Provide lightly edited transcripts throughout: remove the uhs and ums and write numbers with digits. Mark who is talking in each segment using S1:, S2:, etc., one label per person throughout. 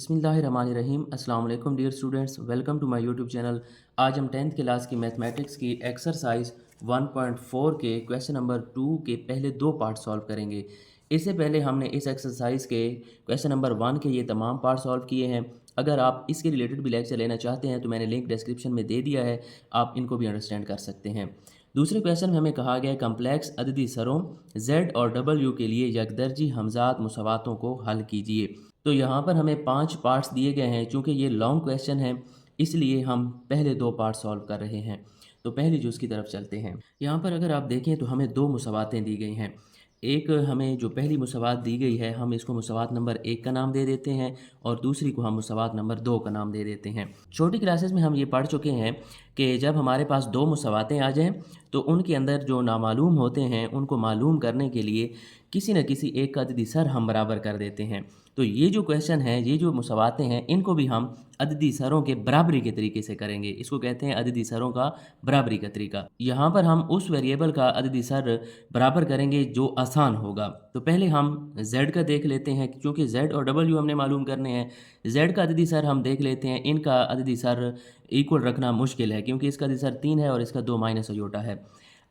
S1: बिस्मिल्लाहिर्रहमानिर्रहीम। अस्सलाम वालेकुम dear students, welcome to my YouTube channel. आज हम 10th क्लास की मैथमेटिक्स की एक्सरसाइज 1.4 के क्वेश्चन नंबर 2 के पहले दो पार्ट सॉल्व करेंगे। इससे पहले हमने इस एक्सरसाइज के क्वेश्चन नंबर 1 के ये तमाम पार्ट सॉल्व किए हैं। अगर आप इसके रिलेटेड भी लेक्चर लेना चाहते हैं तो मैंने लिंक डिस्क्रिप्शन में दे दिया है, आप इनको भी अंडरस्टैंड कर सकते हैं। दूसरे क्वेश्चन में हमें कहा गया है कम्प्लेक्स अददी सरों z और w के लिए यकदर्जी हमजात मुसावातों को हल कीजिए। तो यहाँ पर हमें 5 पार्ट्स दिए गए हैं। चूँकि ये लॉन्ग क्वेश्चन है इसलिए हम पहले दो पार्ट सॉल्व कर रहे हैं। तो पहली जुज़ की तरफ चलते हैं। यहाँ पर अगर आप देखें तो हमें दो मुसावातें दी गई हैं। एक हमें जो पहली मुसावात दी गई है हम इसको मुसावात नंबर 1 का नाम दे देते हैं और दूसरी को हम मुसावात नंबर 2 का नाम दे देते हैं। छोटी क्लासेस में हम ये पढ़ चुके हैं कि जब हमारे पास दो मुसावातें आ जाएं तो उनके अंदर जो नामालूम होते हैं उनको मालूम करने के लिए किसी न किसी एक का अददी सर हम बराबर कर देते हैं। तो ये जो क्वेश्चन है, ये जो मुसावातें हैं, इनको भी हम अददी सरों के बराबरी के तरीके से करेंगे। इसको कहते हैं अददी सरों का बराबरी का तरीका। यहाँ पर हम उस वेरिएबल का अददी सर बराबर करेंगे जो आसान होगा। तो पहले हम z का देख लेते हैं, क्योंकि z और w हमने मालूम करने हैं। z का अददी सर हम देख लेते हैं। इनका अददी सर इक्वल रखना मुश्किल है क्योंकि इसका अददी सर 3 है और इसका 2 माइनस अयोटा है।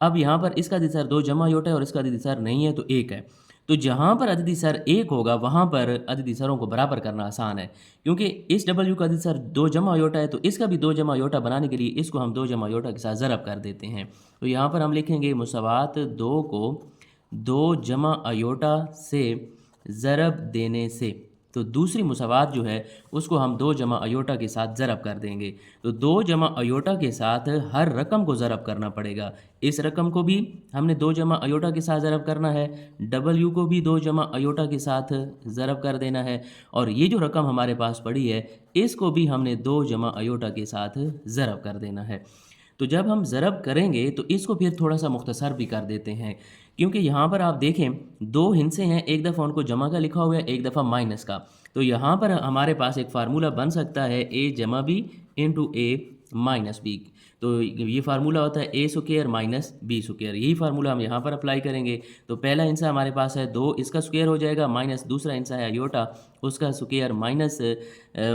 S1: अब यहाँ पर इसका अददी सर 2 जमा अयोटा है और इसका अददी सर नहीं है तो 1 है। तो जहाँ पर अददी सर 1 होगा वहाँ पर अददी सरों को बराबर करना आसान है, क्योंकि इस w का अददी सर 2 जमा अयोटा है तो इसका भी 2 जमा अयोटा बनाने के लिए इसको हम 2 जमा अयोटा के साथ ज़रब कर देते हैं। तो यहाँ पर हम लिखेंगे मुसावात 2 को 2 जमा अयोटा से ज़रब देने से। तो दूसरी मुसावात जो है उसको हम 2 जमा अयोटा के साथ ज़रब कर देंगे। तो 2 जमा अयोटा के साथ हर रकम को ज़रब करना पड़ेगा। इस रकम को भी हमने 2 जमा अयोटा के साथ ज़रब करना है, w को भी 2 जमा अयोटा के साथ ज़रब कर देना है, और ये जो रकम हमारे पास पड़ी है इसको भी हमने 2 जमा अयोटा के साथ ज़रब कर देना है। तो जब हम ज़रब करेंगे तो इसको फिर थोड़ा सा मुख्तसर भी कर देते हैं, क्योंकि यहाँ पर आप देखें दो हिस्से हैं, एक दफ़ा उनको जमा का लिखा हुआ है, एक दफ़ा माइनस का। तो यहाँ पर हमारे पास एक फार्मूला बन सकता है a जमा B into A minus B. तो ये फार्मूला होता है a square minus B square. यही फार्मूला हम यहाँ पर अप्लाई करेंगे। तो पहला हिस्सा हमारे पास है 2, इसका स्क्वायर हो जाएगा, माइनस दूसरा हिस्सा है अयोटा, उसका स्क्वायर माइनस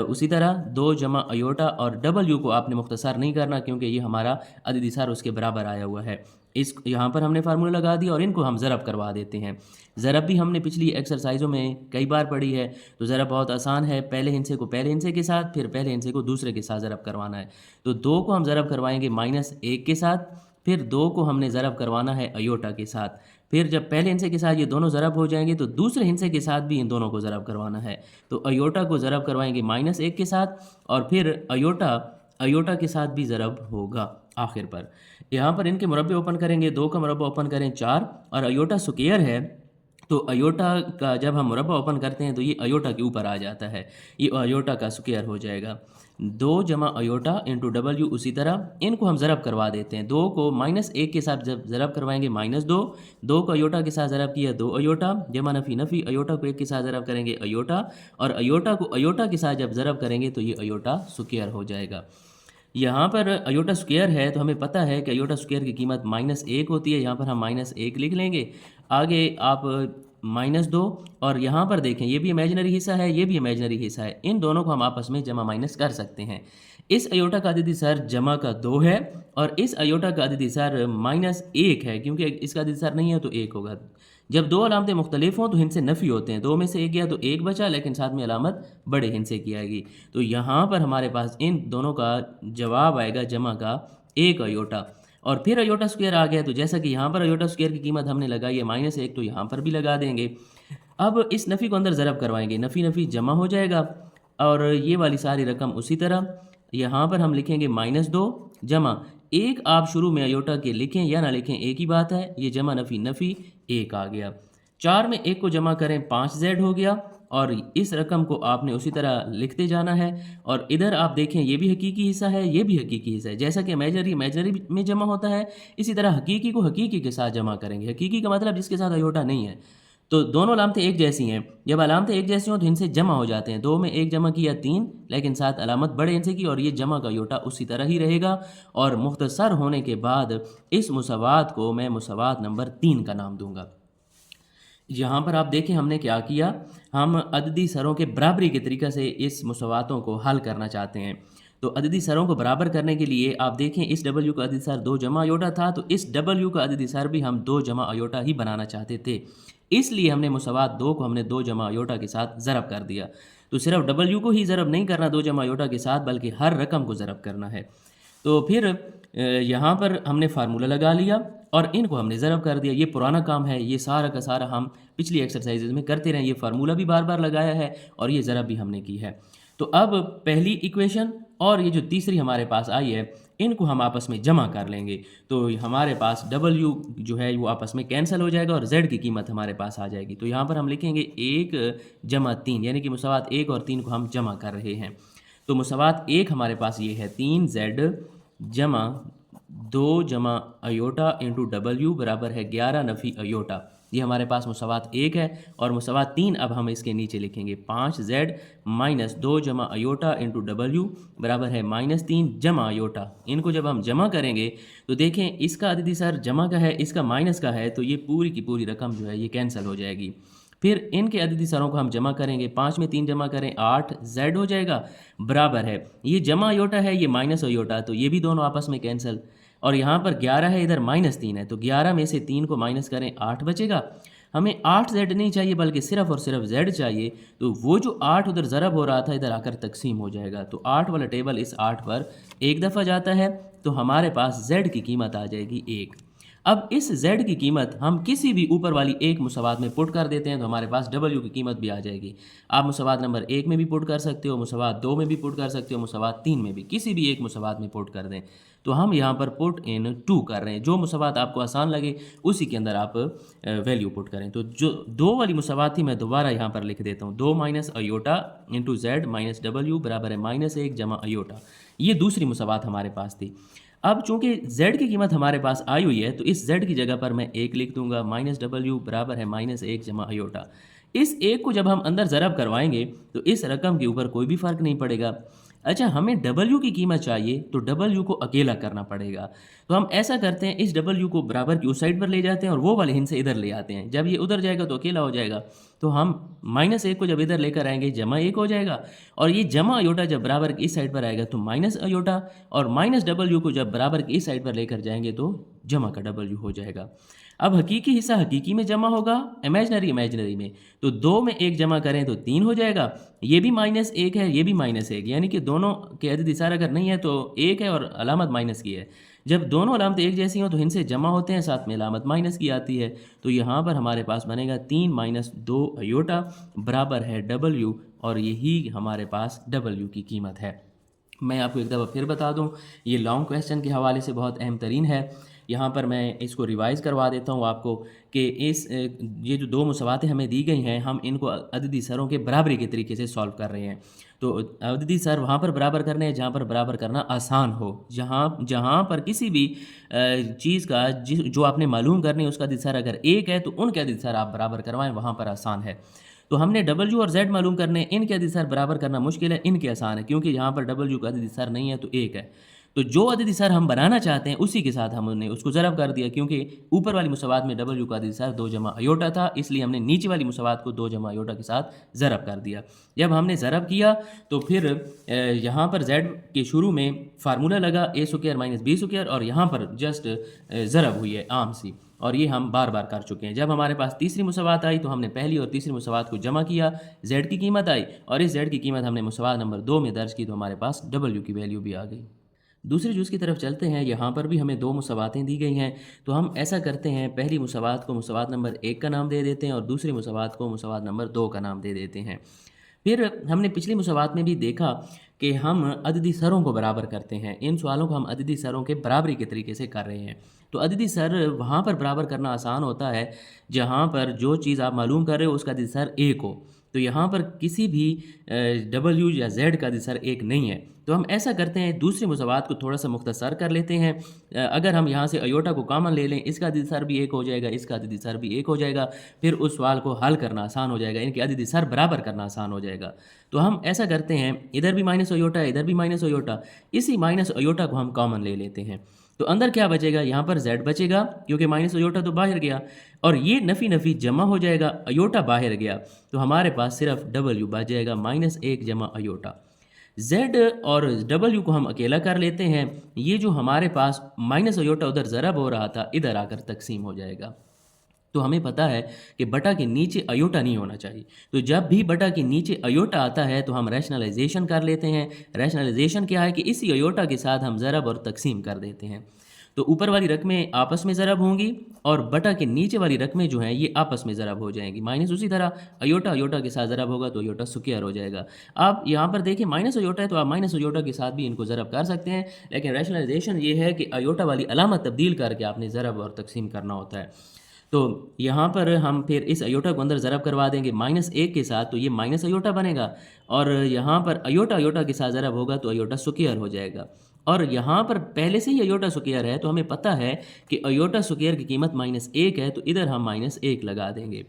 S1: उसी तरह 2 जमा अयोटा, और w को आपने मुख्तसर नहीं करना क्योंकि ये हमारा अददी सर उसके बराबर आया हुआ है। इस यहाँ पर हमने फार्मूला लगा दिया और इनको हम ज़रब करवा देते हैं। ज़रब भी हमने पिछली एक्सरसाइज़ों में कई बार पढ़ी है। तो ज़रब बहुत आसान है, पहले हिस्से को पहले हिस्से के साथ, फिर पहले हिस्से को दूसरे के साथ ज़रब करवाना है। तो 2 को हम ज़रब करवाएंगे -1 के साथ, फिर 2 को हमने ज़रब करवाना है अयोटा के साथ। फिर जब पहले हिस्से के साथ ये दोनों ज़रब हो जाएंगे तो दूसरे हिस्से के साथ भी इन दोनों को ज़रब करवाना है। तो अयोटा को ज़रब करवाएंगे -1 के साथ, और फिर अयोटा के साथ भी ज़रब होगा आखिर पर। यहाँ पर इनके मुरब्बे ओपन करेंगे, 2 का मुरब्बा ओपन करें 4, और अयोटा स्क्वायर है तो अयोटा का जब हम मुरब्बा ओपन करते हैं तो ये अयोटा के ऊपर आ जाता है, ये अयोटा का स्क्वायर हो जाएगा। 2 जमा अयोटा इंटू w, उसी तरह इनको हम ज़रब करवा देते हैं। 2 को -1 के साथ जब ज़रब करवाएंगे -2, 2 को अयोटा के साथ ज़रब किया 2 अयोटा, जमा नफ़ी नफ़ी, अयोटा को 1 के साथ ज़रब करेंगे अयोटा, और अयोटा को अयोटा के साथ जब ज़रब करेंगे तो ये अयोटा स्क्वायर हो जाएगा। यहाँ पर अयोटा स्क्वायर है तो हमें पता है कि अयोटा स्क्वायर की कीमत -1 होती है। यहाँ पर हम -1 लिख लेंगे। आगे आप -2, और यहाँ पर देखें ये भी इमेजिनरी हिस्सा है, ये भी इमेजिनरी हिस्सा है, इन दोनों को हम आपस में जमा माइनस कर सकते हैं। इस अयोटा का अददी सर जमा का 2 है और इस अयोटा का अददी सर -1 है, क्योंकि इसका अददी सर नहीं है तो 1 होगा। जब दो अलामतें मुख्तलिफ हों तो हिंसे नफ़ी होते हैं। 2 में से 1 गया तो 1 बचा, लेकिन साथ में अलामत बड़े हिंसे की आएगी। तो यहाँ पर हमारे पास इन दोनों का जवाब आएगा जमा का 1 अयोटा, और फिर अयोटा स्क्वायर आ गया। तो जैसा कि यहाँ पर अयोटा स्क्वायर की कीमत हमने लगाई है -1, तो यहाँ पर भी लगा देंगे। अब इस नफ़ी को अंदर ज़रब करवाएंगे, नफ़ी नफ़ी जमा हो जाएगा, और ये वाली सारी रकम उसी तरह यहाँ पर हम लिखेंगे -2 जमा 1। आप शुरू में अयोटा के लिखें या ना लिखें एक ही बात है, ये जमा नफ़ी नफ़ी 1 आ गया। 4 में 1 को जमा करें 5z हो गया, और इस रकम को आपने उसी तरह लिखते जाना है। और इधर आप देखें ये भी हकीकी हिस्सा है, ये भी हकीकी हिस्सा है। जैसा कि इमेजनरी में जमा होता है, इसी तरह हकीकी को हकीकी के साथ जमा करेंगे। हकीकी का मतलब जिसके साथ अयोटा नहीं है। तो दोनों अलामतें एक जैसी हैं। जब अलामतें एक जैसी हों तो इनसे जमा हो जाते हैं। 2 में 1 जमा किया 3, लेकिन साथ अलामत बड़े हिस्से की, और ये जमा का अयोटा उसी तरह ही रहेगा। और मुख्तसर होने के बाद इस मुसावात को मैं मुसावात नंबर 3 का नाम दूंगा। यहाँ पर आप देखें हमने क्या किया, हम अददी सरों के बराबरी के तरीक़े से इस मुसव्वातों को हल करना चाहते हैं। तो अददी सरों को बराबर करने के लिए आप देखें इस W का अददी सर 2 जमा अयोटा था, तो इस W का अददी सर भी हम 2 जमा अयोटा ही बनाना चाहते थे। इसलिए हमने मुसव्वात 2 को हमने 2 जमा अयोटा के साथ ज़रब कर दिया। तो सिर्फ W को ही ज़रब नहीं करना 2 जमा अयोटा के साथ, बल्कि हर रकम को ज़रब करना है। तो फिर यहाँ पर हमने फार्मूला लगा लिया और इनको हमने ज़रब कर दिया। ये पुराना काम है, ये सारा का सारा हम पिछली एक्सरसाइजेज में करते रहे। ये फार्मूला भी बार बार लगाया है और ये ज़रब भी हमने की है। तो अब पहली इक्वेशन और ये जो तीसरी हमारे पास आई है, इनको हम आपस में जमा कर लेंगे। तो हमारे पास W जो है वो आपस में कैंसिल हो जाएगा और Z की कीमत हमारे पास आ जाएगी। तो यहाँ पर हम लिखेंगे 1 जमा 3, यानी कि मुसव्वात 1 और 3 को हम जमा कर रहे हैं। तो मुसव्वात 1 हमारे पास ये है 3Z जमा 2 जमा अयोटा इंटू W बराबर है 11 नफ़ी अयोटा। ये हमारे पास मुसव्वात 1 है। और मुसव्वात 3 अब हम इसके नीचे लिखेंगे 5Z माइनस 2 जमा अयोटा इंटू W बराबर है -3 जमा अयोटा। इनको जब हम जमा करेंगे तो देखें इसका अददी सर जमा का है, इसका माइनस का है, तो ये पूरी की पूरी रकम जो है ये कैंसिल हो जाएगी। फिर इनके अददी सरों को हम जमा करेंगे, 5 में 3 जमा करें 8Z हो जाएगा, बराबर है ये जमा अयोटा है, ये माइनस अयोटा, तो ये भी दोनों आपस में कैंसिल। और यहाँ पर 11 है, इधर -3 है, तो 11 में से 3 को माइनस करें 8 बचेगा। हमें 8Z नहीं चाहिए बल्कि सिर्फ और सिर्फ Z चाहिए। तो वो जो 8 उधर ज़रब हो रहा था इधर आकर तकसीम हो जाएगा। तो 8 वाला टेबल इस 8 पर एक दफ़ा जाता है, तो हमारे पास Z की कीमत आ जाएगी 1। अब इस Z की कीमत हम किसी भी ऊपर वाली एक मुसव्वात में पुट कर देते हैं, तो हमारे पास W की कीमत भी आ जाएगी। आप मुसव्वात नंबर 1 में भी पुट कर सकते हो, मुसव्वात 2 में भी पुट कर सकते हो, मुसव्वात 3 में भी, किसी भी एक मुसव्वात में पुट कर दें। तो हम यहाँ पर पुट इन 2 कर रहे हैं। जो मुसव्वात आपको आसान लगे उसी के अंदर आप वैल्यू पुट करें। तो जो 2 वाली मुसव्वात थी मैं दोबारा यहाँ पर लिख देता हूँ, 2 minus iota into Z minus W बराबर है -1 जमा अयोटा। ये दूसरी मुसव्वात हमारे पास थी। अब चूंकि Z की कीमत हमारे पास आई हुई है, तो इस Z की जगह पर मैं 1 लिख दूंगा, -W बराबर है -1 जमा अयोटा। इस 1 को जब हम अंदर ज़रब करवाएंगे तो इस रकम के ऊपर कोई भी फ़र्क नहीं पड़ेगा। अच्छा, हमें W की कीमत चाहिए तो W को अकेला करना पड़ेगा। तो हम ऐसा करते हैं, इस W को बराबर की उस साइड पर ले जाते हैं और वो वाले हिंसे इधर ले आते हैं। जब ये उधर जाएगा तो अकेला हो जाएगा। तो हम -1 को जब इधर लेकर आएंगे जमा 1 हो जाएगा, और ये जमा अयोटा जब बराबर की इस साइड पर आएगा तो माइनस अयोटा, और माइनस W को जब बराबर की इस साइड पर लेकर जाएंगे तो जमा का W हो जाएगा। अब हकीकी हिस्सा हकीकी में जमा होगा, इमेजनरी इमेजनरी में। तो 2 में 1 जमा करें तो 3 हो जाएगा। ये भी -1 है, ये भी -1, यानी कि दोनों के अददी सार अगर नहीं है तो 1 है और अलामत माइनस की है। जब दोनों अलामतें एक जैसी हों तो इनसे जमा होते हैं, साथ में अलामत माइनस की आती है। तो यहाँ पर हमारे पास बनेगा 3 माइनस 2 अयोटा बराबर है W, और यही हमारे पास W की कीमत है। मैं आपको एक दफ़ा फिर बता दूं, ये लॉन्ग क्वेश्चन के हवाले से बहुत अहम तरीन है। यहाँ पर मैं इसको रिवाइज़ करवा देता हूँ आपको कि ये जो 2 मुसव्वातें हमें दी गई हैं, हम इनको अददी सरों के बराबरी के तरीके से सॉल्व कर रहे हैं। तो अददी सर वहाँ पर बराबर करने हैं जहाँ पर बराबर करना आसान हो, जहाँ पर किसी भी चीज़ का जो आपने मालूम करनी है उसका अददी सर अगर 1 है तो उनके अददी सर आप बराबर करवाएं, वहाँ पर आसान है। तो हमने W और Z मालूम करने, इनके अददी सर बराबर करना मुश्किल है, इनके आसान है, क्योंकि यहाँ पर W का अददी सर नहीं है तो 1 है। तो जो अददी सर हम बनाना चाहते हैं उसी के साथ हमने उसको ज़रब कर दिया, क्योंकि ऊपर वाली मुसव्वात में W का अददी सर 2 जमा अयोटा था, इसलिए हमने नीचे वाली मुसव्वात को 2 जमा अयोटा के साथ ज़रब कर दिया। जब हमने ज़रब किया तो फिर यहाँ पर Z के शुरू में फार्मूला लगा a² माइनस b², और यहाँ पर जस्ट ज़रब हुई है आम सी, और ये हम बार बार कर चुके हैं। जब हमारे पास तीसरी मुसव्वात आई तो हमने पहली और तीसरी मुसव्वात को जमा किया, Z की कीमत आई, और इस Z की कीमत हमने मुसव्वात नंबर 2 में दर्ज की, तो हमारे पास W की वैल्यू भी आ गई। दूसरे जुज़ की तरफ चलते हैं। यहाँ पर भी हमें 2 मुसव्वातें दी गई हैं, तो हम ऐसा करते हैं, पहली मुसव्वात को मुसव्वात नंबर 1 का नाम दे देते हैं और दूसरी मुसव्वात को मुसव्वात नंबर 2 का नाम दे देते हैं। फिर हमने पिछली मुसव्वात में भी देखा कि हम अददी सरों को बराबर करते हैं। इन सवालों को हम अददी सरों के बराबरी के तरीके से कर रहे हैं। तो अददी सर वहाँ पर बराबर करना आसान होता है जहाँ पर जो चीज़ आप मालूम कर रहे हो उसका अददी सर 1 हो। तो यहाँ पर किसी भी W या Z का अददी सर 1 नहीं है। तो हम ऐसा करते हैं, दूसरी मुसव्वात को थोड़ा सा मुख्तसर कर लेते हैं। अगर हम यहाँ से अयोटा को कॉमन ले लें, इसका अददी सर भी 1 हो जाएगा, इसका अददी सर भी 1 हो जाएगा। फिर उस सवाल को हल करना आसान हो जाएगा, इनके अददी सर बराबर करना आसान हो जाएगा। तो हम ऐसा करते हैं, इधर भी माइनस अयोटा है, इधर भी माइनस अयोटा, इसी माइनस अयोटा को हम कॉमन ले लेते हैं। तो अंदर क्या बचेगा, यहाँ पर z बचेगा क्योंकि माइनस अयोटा तो बाहर गया, और ये नफ़ी नफ़ी जमा हो जाएगा, अयोटा बाहर गया, तो हमारे पास सिर्फ w बच जाएगा -1 जमा अयोटा। z और w को हम अकेला कर लेते हैं, ये जो हमारे पास माइनस अयोटा उधर ज़रब हो रहा था इधर आकर तकसीम हो जाएगा। तो हमें पता है कि बटा के नीचे अयोटा नहीं होना चाहिए, तो जब भी बटा के नीचे अयोटा आता है तो हम रैशनलाइजेशन कर लेते हैं। रैशनलाइजेशन क्या है कि इसी अयोटा के साथ हम ज़रब और तकसीम कर देते हैं। तो ऊपर वाली रकमें आपस में ज़रब होंगी और बटा के नीचे वाली रकमें जो हैं ये आपस में ज़रब हो जाएंगी। माइनस उसी तरह अयोटा अयोटा के साथ ज़रब होगा तो अयोटा स्क्वायर हो जाएगा। आप यहाँ पर देखिए माइनस अयोटा है तो आप माइनस अयोटा के साथ भी इनको ज़रब कर सकते हैं, लेकिन रैशनलाइजेशन ये है कि अयोटा वाली अलामत तब्दील करके आपने ज़रब और तकसीम करना होता है। तो यहाँ पर हम फिर इस अयोटा को अंदर ज़रब करवा देंगे -1 के साथ, तो ये माइनस अयोटा बनेगा, और यहाँ पर अयोटा अयोटा के साथ ज़रब होगा तो अयोटा स्क्वायर हो जाएगा। और यहाँ पर पहले से ही अयोटा स्क्वायर है तो हमें पता है कि अयोटा स्क्वायर की कीमत -1 है, तो इधर हम -1 लगा देंगे।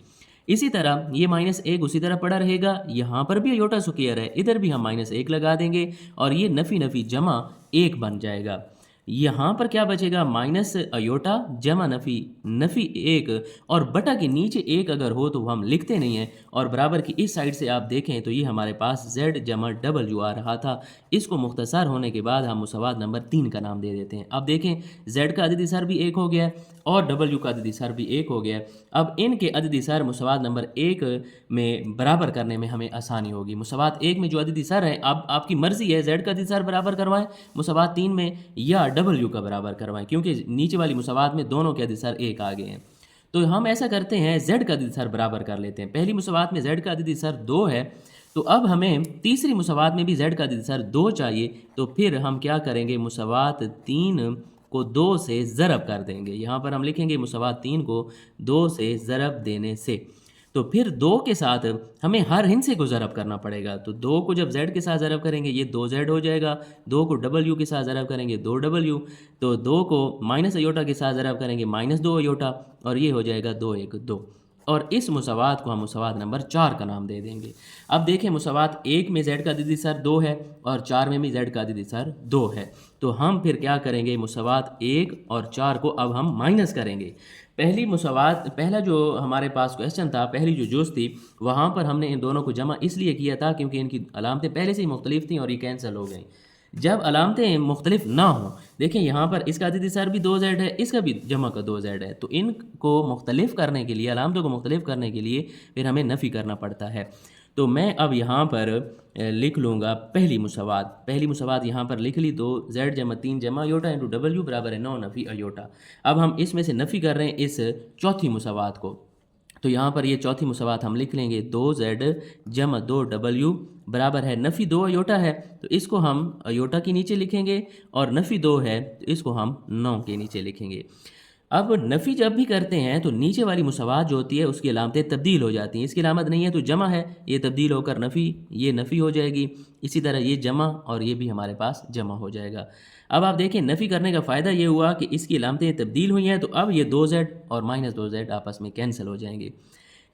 S1: इसी तरह ये -1 उसी तरह पड़ा रहेगा, यहाँ पर भी अयोटा स्क्वायर है, इधर भी हम -1 लगा देंगे और ये नफ़ी नफ़ी जमा 1 बन जाएगा। यहाँ पर क्या बचेगा, माइनस अयोटा जमा नफ़ी नफ़ी 1, और बटा के नीचे 1 अगर हो तो हम लिखते नहीं हैं, और बराबर की इस साइड से आप देखें तो ये हमारे पास z जमा w आ रहा था। इसको मुख्तसर होने के बाद हम मुसवात नंबर 3 का नाम दे देते हैं। अब देखें z का अददी सर भी 1 हो गया है और w का अददी सर भी 1 हो गया है। अब इनके अददी सर मुसवात नंबर 1 में बराबर करने में हमें आसानी होगी। मुसवात 1 में जो अददी सर है, अब आपकी मर्ज़ी है z का अददी सर बराबर करवाएं मुसवात 3 में या w का बराबर करवाएं, क्योंकि नीचे वाली मुसवात में दोनों के अददी सर 1 आ गए हैं। तो हम ऐसा करते हैं, z का अददी सर बराबर कर लेते हैं। पहली मुसवात में z का अददी सर 2 है, तो अब हमें तीसरी मुसवात में भी z का अददी सर 2 चाहिए, तो फिर हम क्या करेंगे, मुसवात 3 को 2 से ज़रब कर देंगे। यहाँ पर हम लिखेंगे मुसवात 3 को 2 से ज़रब देने से, तो फिर 2 के साथ हमें हर हिस्से को ज़रब करना पड़ेगा। तो 2 को जब z के साथ ज़रब करेंगे ये 2z हो जाएगा, 2 को w के साथ ज़रब करेंगे 2w, तो 2 को माइनस अयोटा के साथ ज़रब करेंगे -2 अयोटा, और ये हो जाएगा 2 1 2, और इस मुसवात को हम मुसवात नंबर 4 का नाम दे देंगे। अब देखें मुसवात 1 में z का अददी सर 2 है और 4 में भी z का अददी सर 2 है, तो हम फिर क्या करेंगे, मुसवात 1 और 4 को अब हम माइनस करेंगे। पहला जो हमारे पास क्वेश्चन था, पहली जो जुज़ थी, वहाँ पर हमने इन दोनों को जमा इसलिए किया था क्योंकि इनकी अलामतें पहले से ही मुख्तलिफ थी और ये कैंसिल हो गई। जब अलामतें मुख्तलिफ ना हों, देखें यहाँ पर इसका अददी सर भी 2z है, इसका भी जमा का 2z है, तो इनको मुख्तलिफ करने के लिए, अलामतों को मुख्तलिफ करने के लिए फिर हमें नफ़ी करना पड़ता है। तो मैं अब यहाँ पर लिख लूँगा पहली मुसवात यहाँ पर लिख ली, तो z जमा 3 जमा अयोटा इंटू w बराबर है 9 नफ़ी अयोटा। अब हम इसमें से नफ़ी कर रहे हैं इस चौथी मुसवात को, तो यहाँ पर ये चौथी मुसवात हम लिख लेंगे 2z जमा 2w बराबर है नफ़ी 2 अयोटा है, तो इसको हम अयोटा के नीचे लिखेंगे, और नफ़ी 2 है तो इसको हम 9 के नीचे लिखेंगे। अब नफ़ी जब भी करते हैं तो नीचे वाली मुसवात जो होती है उसकी अलामतें तब्दील हो जाती हैं। इसकी अलामत नहीं है तो जमा है, ये तब्दील होकर नफ़ी, ये नफ़ी हो जाएगी। इसी तरह ये जमा और ये भी हमारे पास जमा हो जाएगा। अब आप देखें नफ़ी करने का फ़ायदा ये हुआ कि इसकी अलामतें तब्दील हुई हैं, तो अब ये 2z और -2z आपस में कैंसिल हो जाएंगे।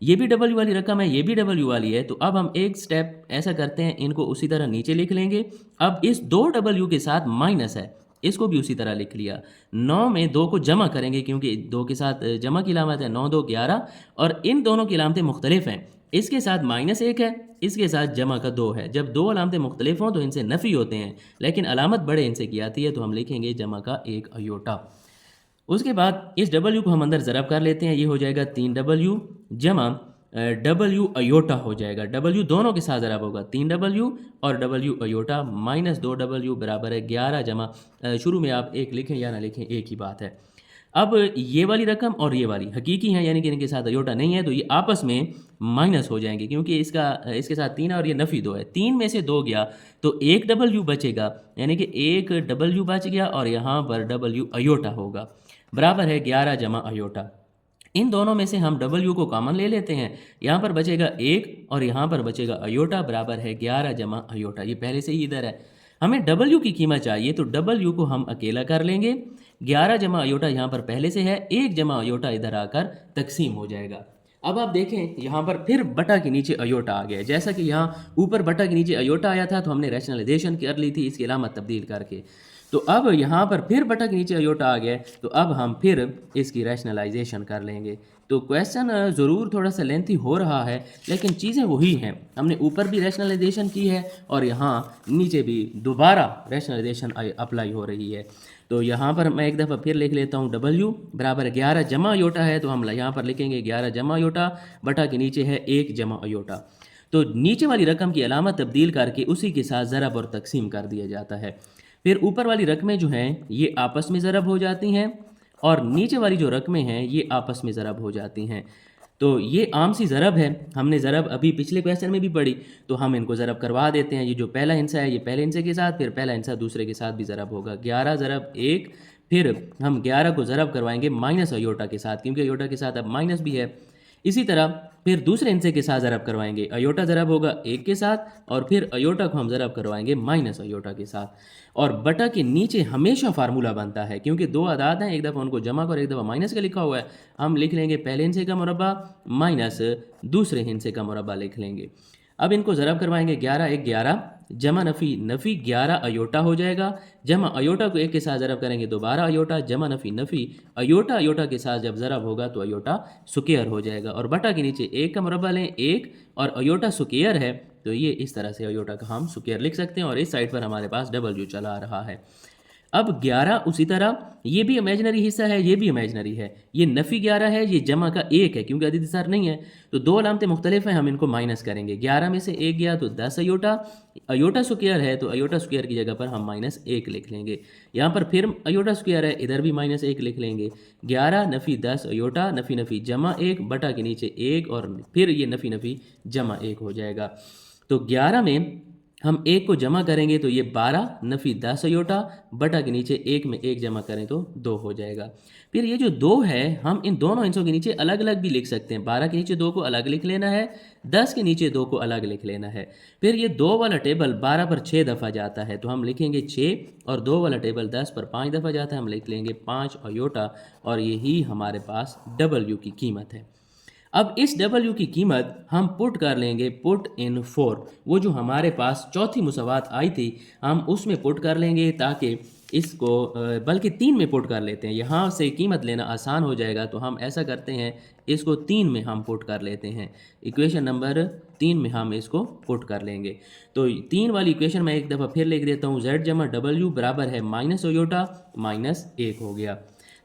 S1: ये भी w वाली रकम है, ये भी w वाली है, तो अब हम एक स्टेप ऐसा करते हैं, इनको उसी तरह नीचे लिख लेंगे। अब इस 2w के साथ माइनस है, इसको भी उसी तरह लिख लिया। 9 में 2 को जमा करेंगे क्योंकि 2 के साथ जमा की अलामत है, 9 2 11, और इन दोनों की अलामतें मुख्तलिफ हैं। इसके साथ -1 है, इसके साथ जमा का 2 है। जब 2 अलामतें मुख्तलिफ हों तो इनसे नफ़ी होते हैं, लेकिन अलामत बड़े इनसे की आती है, तो हम लिखेंगे जमा का 1 अयोटा। उसके बाद इस w को हम अंदर ज़रब कर लेते हैं, ये हो जाएगा 3w जमा w अयोटा हो जाएगा। w दोनों के साथ ज़रब होगा, 3w और w अयोटा -2w बराबर है 11 जमा, शुरू में आप 1 लिखें या ना लिखें एक ही बात है। अब ये वाली रकम और ये वाली हकीकी हैं, यानी कि इनके साथ अयोटा नहीं है, तो ये आपस में माइनस हो जाएंगे क्योंकि इसके साथ 3 है और ये नफ़ी 2 है। 3 में से 2 गया तो 1 w बचेगा, यानी कि 1 w बच गया, और यहाँ पर w अयोटा होगा, बराबर है 11 जमा अयोटा। इन दोनों में से हम w को कॉमन ले लेते हैं, यहाँ पर बचेगा 1 और यहाँ पर बचेगा अयोटा, बराबर है 11 जमा अयोटा। ये पहले से ही इधर है, हमें w की कीमत चाहिए, तो w को हम अकेला कर लेंगे। 11 जमा अयोटा यहाँ पर पहले से है, 1 जमा अयोटा इधर आकर तकसीम हो जाएगा। अब आप देखें यहाँ पर फिर बटा के नीचे अयोटा आ गया, जैसा कि यहाँ ऊपर बटा के नीचे अयोटा आया था तो हमने रैशनलाइजेशन कर ली थी इसकी अलामत तब्दील करके। तो अब यहाँ पर फिर बटा के नीचे अयोटा आ गया है, तो अब हम फिर इसकी रैशनलाइजेशन कर लेंगे। तो क्वेश्चन ज़रूर थोड़ा सा लेंथी हो रहा है, लेकिन चीज़ें वही हैं। हमने ऊपर भी रैशनलाइजेशन की है और यहाँ नीचे भी दोबारा रैशनलाइजेशन अप्लाई हो रही है। तो यहाँ पर मैं एक दफ़ा फिर लिख लेता हूँ, W बराबर 11 जमा अयोटा है, तो हम यहाँ पर लिखेंगे 11 जमा अयोटा, बटा के नीचे है 1 जमा अयोटा। तो नीचे वाली रकम की अलामत तब्दील करके उसी के साथ ज़रब और तकसीम कर दिया जाता है। फिर ऊपर वाली रकमें जो हैं ये आपस में ज़रब हो जाती हैं और नीचे वाली जो रकमें हैं ये आपस में ज़रब हो जाती हैं। तो ये आम सी ज़रब है, हमने ज़रब अभी पिछले क्वेश्चन में भी पढ़ी, तो हम इनको ज़रब करवा देते हैं। ये जो पहला हिस्सा है ये पहले हिस्से के साथ, फिर पहला हिस्सा दूसरे के साथ भी ज़रब होगा। 11 ज़रब 1, फिर हम 11 को ज़रब करवाएंगे माइनस अयोटा के साथ, क्योंकि अयोटा के साथ अब माइनस भी है। इसी तरह फिर दूसरे हिस्से के साथ ज़रब करवाएंगे, अयोटा ज़रब होगा 1 के साथ और फिर अयोटा को हम ज़रब करवाएंगे माइनस अयोटा के साथ। और बटा के नीचे हमेशा फार्मूला बनता है, क्योंकि दो अदाद हैं, एक दफ़ा उनको जमा कर एक दफ़ा माइनस का लिखा हुआ है। हम लिख लेंगे पहले हिस्से का मुरब्बा माइनस दूसरे हिस्से का मुरब्बा लिख लेंगे। अब इनको ज़रब करवाएंगे, 11 1 11 जमा नफ़ी नफ़ी 11 अयोटा हो जाएगा, जमा अयोटा को 1 के साथ ज़रब करेंगे दोबारा अयोटा, जमा नफ़ी नफ़ी अयोटा अयोटा के साथ जब ज़रब होगा तो अयोटा स्क्वायर हो जाएगा। और बटा के नीचे 1 का मुरब्बा लें 1 और अयोटा स्क्वायर है, तो ये इस तरह से अयोटा का हम स्क्वायर लिख सकते हैं और इस साइड पर हमारे पास W चला आ रहा है। अब 11 उसी तरह ये भी इमेजनरी हिस्सा है, ये भी इमेजनरी है, ये नफ़ी 11 है, ये जमा का 1 है क्योंकि अदद सार नहीं है, तो दो अलामतें मुख्तलिफ हैं, हम इनको माइनस करेंगे। 11 में से 1 गया तो 10 अयोटा, अयोटा स्क्वायर है तो अयोटा स्क्वायर की जगह पर हम माइनस 1 लिख लेंगे। यहाँ पर फिर अयोटा स्क्वायर है, इधर भी माइनस 1 लिख लेंगे। 11 नफ़ी 10 अयोटा, नफ़ी नफ़ी जमा 1 बटा के नीचे 1 और फिर ये नफ़ी नफ़ी जमा 1 हो जाएगा। तो 11 में हम 1 को जमा करेंगे तो ये 12 नफ़ी 10 अयोटा बटा के नीचे 1 में 1 जमा करें तो 2 हो जाएगा। फिर ये जो 2 है हम इन दोनों हिस्सों के नीचे अलग अलग भी लिख सकते हैं। 12 के नीचे 2 को अलग लिख लेना है, 10 के नीचे 2 को अलग लिख लेना है। फिर ये 2 वाला टेबल 12 पर 6 दफ़ा जाता है तो हम लिखेंगे 6 और 2 वाला टेबल 10 पर 5 दफ़ा जाता है, हम लिख लेंगे 5 अयोटा और यही हमारे पास W की कीमत है। अब इस W की कीमत हम पुट कर लेंगे, पुट इन 4, वो जो हमारे पास चौथी मुसावात आई थी हम उसमें पुट कर लेंगे ताकि इसको बल्कि 3 में पुट कर लेते हैं, यहाँ से कीमत लेना आसान हो जाएगा। तो हम ऐसा करते हैं, इसको 3 में हम पुट कर लेते हैं, इक्वेशन नंबर 3 में हम इसको पुट कर लेंगे। तो 3 वाली इक्वेशन मैं एक दफ़ा फिर लिख देता हूँ, Z जमा W बराबर है माइनस अयोटा माइनस 1 हो गया।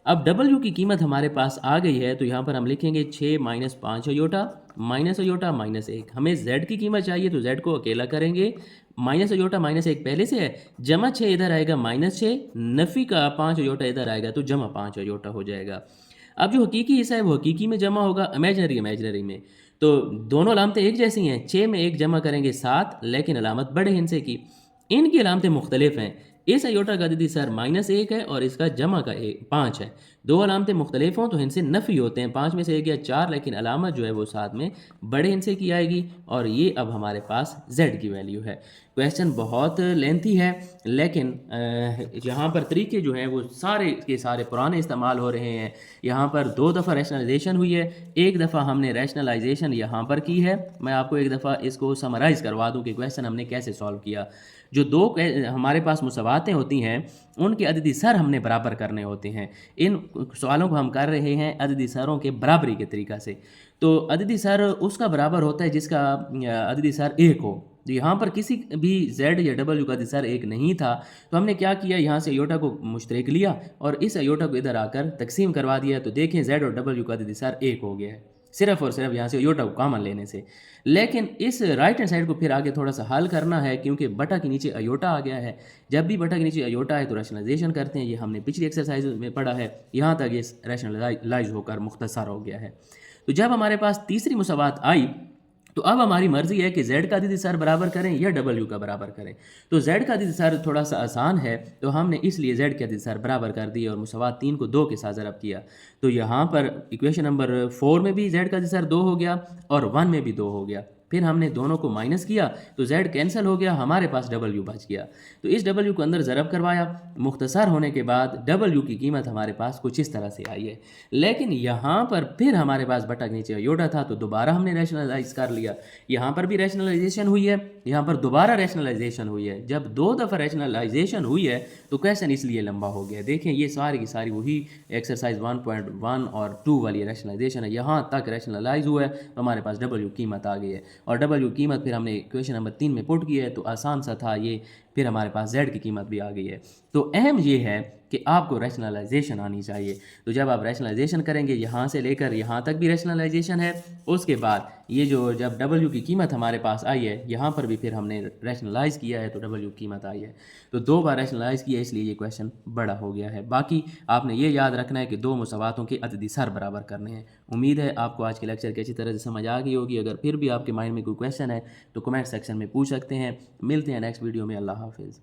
S1: अब W की कीमत हमारे पास आ गई है तो यहाँ पर हम लिखेंगे 6 माइनस 5 अयोटा माइनस 1। हमें Z की कीमत चाहिए तो Z को अकेला करेंगे, माइनस अयोटा माइनस 1 पहले से है, जमा 6 इधर आएगा माइनस 6, नफ़ी का 5 अयोटा इधर आएगा तो जमा 5 अयोटा हो जाएगा। अब जो हकीकी हिस्सा है वो हकीकी में जमा होगा, इमेजनरी इमेजनरी में। तो दोनों अलामतें एक जैसी हैं, 6 में 1 जमा करेंगे 7, लेकिन अलामत बड़े हिस्से की, इनकी अलामतें मुख्तलिफ हैं। इस अयोटा का अददी सर माइनस 1 है और इसका जमा का 5 है। दो अलामतें मुख्तलिफ हों तो हिस्से नफ़ी होते हैं, 5 में से 1 या 4, लेकिन अलामत जो है वो साथ में बड़े हिस्से की आएगी और ये अब हमारे पास Z की वैल्यू है। क्वेश्चन बहुत लेंथी है, लेकिन यहाँ पर तरीके जो हैं वो सारे के सारे पुराने इस्तेमाल हो रहे हैं। यहाँ पर 2 दफ़ा रैशनलाइजेशन हुई है, एक दफ़ा हमने रैशनलाइजेशन यहाँ पर की है। मैं आपको एक दफ़ा इसको समराइज़ करवा दूँ कि क्वेश्चन हमने कैसे सॉल्व किया। जो दो हमारे पास मुसावातें होती हैं उनके अददी सर हमने बराबर करने होते हैं। इन सवालों को हम कर रहे हैं अददी सरों के बराबरी के तरीक़ा से। तो अददी सर उसका बराबर होता है जिसका अददी सर 1 हो। तो यहाँ पर किसी भी Z या W का अददी सर 1 नहीं था, तो हमने क्या किया, यहाँ से अयोटा को मुश्तरक लिया और इस अयोटा को इधर आकर तकसीम करवा दिया। तो देखें Z और W का अददी सर 1 हो गया है, सिर्फ और सिर्फ यहाँ से अयोटा को कॉमन लेने से। लेकिन इस राइट हैंड साइड को फिर आगे थोड़ा सा हल करना है, क्योंकि बटा के नीचे अयोटा आ गया है। जब भी बटा के नीचे अयोटा है तो रैशनलाइजेशन करते हैं, ये हमने पिछली एक्सरसाइज में पढ़ा है। यहाँ तक ये रैशनलाइज होकर मुख्तसर हो गया है। तो जब हमारे पास तीसरी मुसावात आई तो अब हमारी मर्जी है कि Z का अददी सर बराबर करें या W का बराबर करें। तो Z का अददी सर थोड़ा सा आसान है, तो हमने इसलिए Z के अददी सर बराबर कर दिए और मुसावात 3 को 2 के साथ ज़रब किया। तो यहाँ पर इक्वेशन नंबर 4 में भी Z का अददी सर 2 हो गया और 1 में भी 2 हो गया। फिर हमने दोनों को माइनस किया तो z कैंसिल हो गया, हमारे पास w बच गया। तो इस w को अंदर ज़रब करवाया, मुख्तसर होने के बाद w की कीमत हमारे पास कुछ इस तरह से आई है। लेकिन यहाँ पर फिर हमारे पास बटा के नीचे योटा था तो दोबारा हमने रैशनलाइज कर लिया। यहाँ पर भी रैशनलाइजेशन हुई है, यहाँ पर दोबारा रैशनलाइजेशन हुई है। जब दो दफ़ा रैशनलाइजेशन हुई है तो क्वेश्चन इसलिए लंबा हो गया। देखें ये सारी की सारी वही एक्सरसाइज 1.1 और 2 वाली रैशनलाइजेशन है। यहाँ तक रैशनलाइज हुआ है तो हमारे पास w कीमत आ गई है, और w कीमत फिर हमने क्वेश्चन नंबर 3 में पुट किया है तो आसान सा था ये। फिर हमारे पास z की कीमत भी आ गई है। तो अहम ये है कि आपको रैशनलाइजेशन आनी चाहिए। तो जब आप रैशनलाइजेशन करेंगे, यहाँ से लेकर यहाँ तक भी रैशनलाइजेशन है, उसके बाद ये जो जब w की कीमत हमारे पास आई है, यहाँ पर भी फिर हमने रैशनलाइज किया है तो w कीमत आई है। तो 2 बार रैशनलाइज किया, इसलिए ये क्वेश्चन बड़ा हो गया है। बाकी आपने ये याद रखना है कि 2 मुसावातों के अददी सर बराबर करने हैं। उम्मीद है आपको आज के लेक्चर की अच्छी तरह से समझ आ गई होगी। अगर फिर भी आपके माइंड में कोई क्वेश्चन है तो कमेंट सेक्शन में पूछ सकते हैं। मिलते हैं नेक्स्ट वीडियो में। अल्लाह हाफिज़।